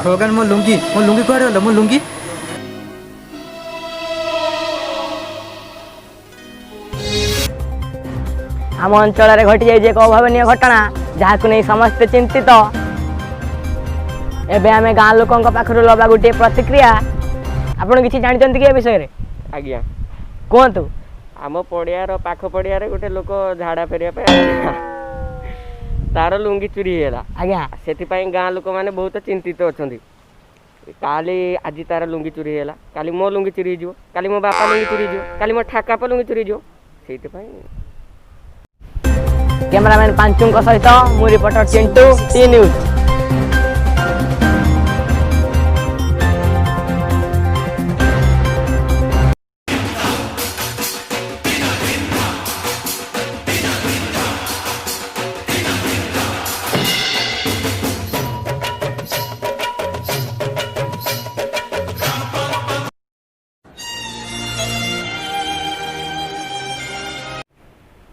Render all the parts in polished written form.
भगवान मो लुंगी कुआड़े गल मो लुंगी आम अंचल घटी जाए एक अभावन घटना जहाँ को नहीं समस्ते चिंतित एबे आमे गाँ लोकों पाखर लबा गोटे प्रतिक्रिया आपन किसी जानते कि विषय आज्ञा कहतु आम पड़ियार पाख पड़ियार गोटे लोक झाड़ा फेरिया तार लुंगी चोरी है आज्ञा से गाँ लोक मैंने बहुत चिंतित अच्छा काली आज तार लुंगी चोरी है काली मो लुंगी चोरी हो काली मो बापा लुंगी चोरी हो काली मो ठाकापा लुंगी चोरी हो से कैमरामैन पांचू सहित मु रिपोर्टर चिंटू टी न्यूज।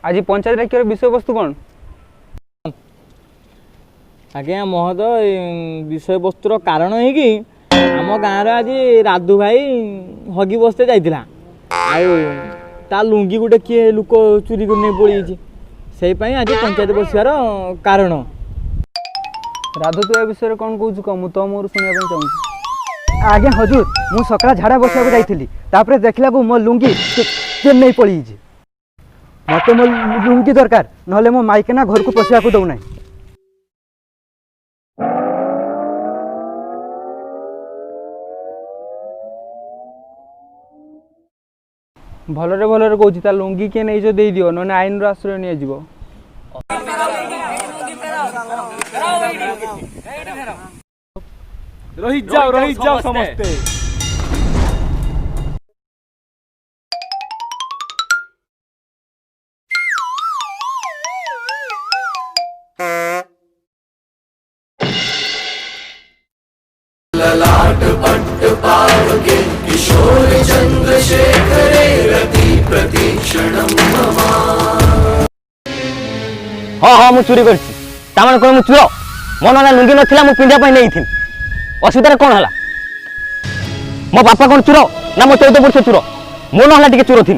आज पंचायत डाक्यर विषय वस्तु कौन आज्ञा महोदय विषय वस्तुर कारण है कि आम गाँव आज राधु भाई हगी बसते जाइला ता लुंगी गोटे किए लोक चोरी कर पड़ी से आज पंचायत बसार कारण राधु तू ए विषय कौन कहूँ कह मुझे तो मोर शुणा चाहूँ आज्ञा हजूर मु सकाळ झाड़ा बसा जाइली देखला मो लुंगी नहीं पड़ी मत मो लुंगी दरकार नहले मो माइकेना घर को पशिया को दौना भलरे भलरे कहूँ ता लुंगी किए नहीं जो दे दियो नने आईन आश्रय नहीं जीवो रही जाओ समस्ते ललाट पट्ट पावके किशोर चंद्रशेखरे रति प्रतीक्षणं मम। हाँ मु चोरी करछि तामन कोन मु चोर मन ना लुंगी नथिला मु पिंडिया पई नहीं थी असुविधा कौन है मो बापा कौन चोर ना मो 14 वर्ष चोर मो ना टिके चोर थी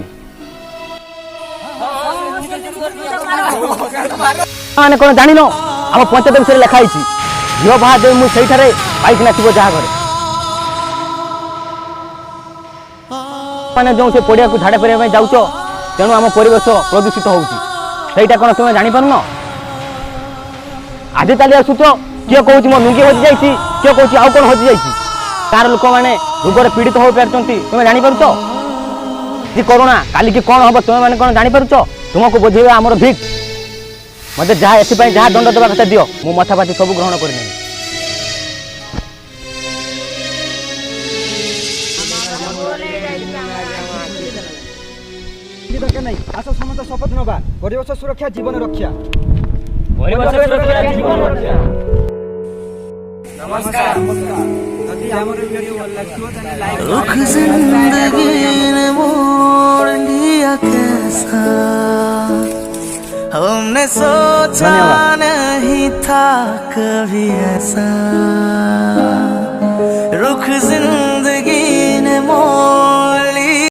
माने कौन जानि न हम पंचायत विषय लिखाई झील बाहा दे मु सेठारे बाइक नाचब जहाँ घर मैंने जो से पड़िया को झाड़ा फेरिया जाऊच तेणु आम परिवेश प्रदूषित होटा कौन तुम जापार आज ताली आसुच किए कौच मो लुंगी हजि जाइए किए कौच आउ कौन हजि जाइए कार लोक मैंने रोगर पीड़ित हो पार तुम्हें जापार कि करुणा काली की कौन हम तुम्हें मैंने कौन जापार तुमको बुझेगा आमर भिक मत जहाँ एथपाई जहाँ दंड देवा कथा दियो मु मथापाती सब ग्रहण करनी नहीं आस समस्त शपथ नवा परिवेश सुरक्षा जीवन रक्षा नमस्कार रुख जिंदगी ने मोड़ लिया कैसा हमने सोचा नहीं था कभी ऐसा रुख जिंदगी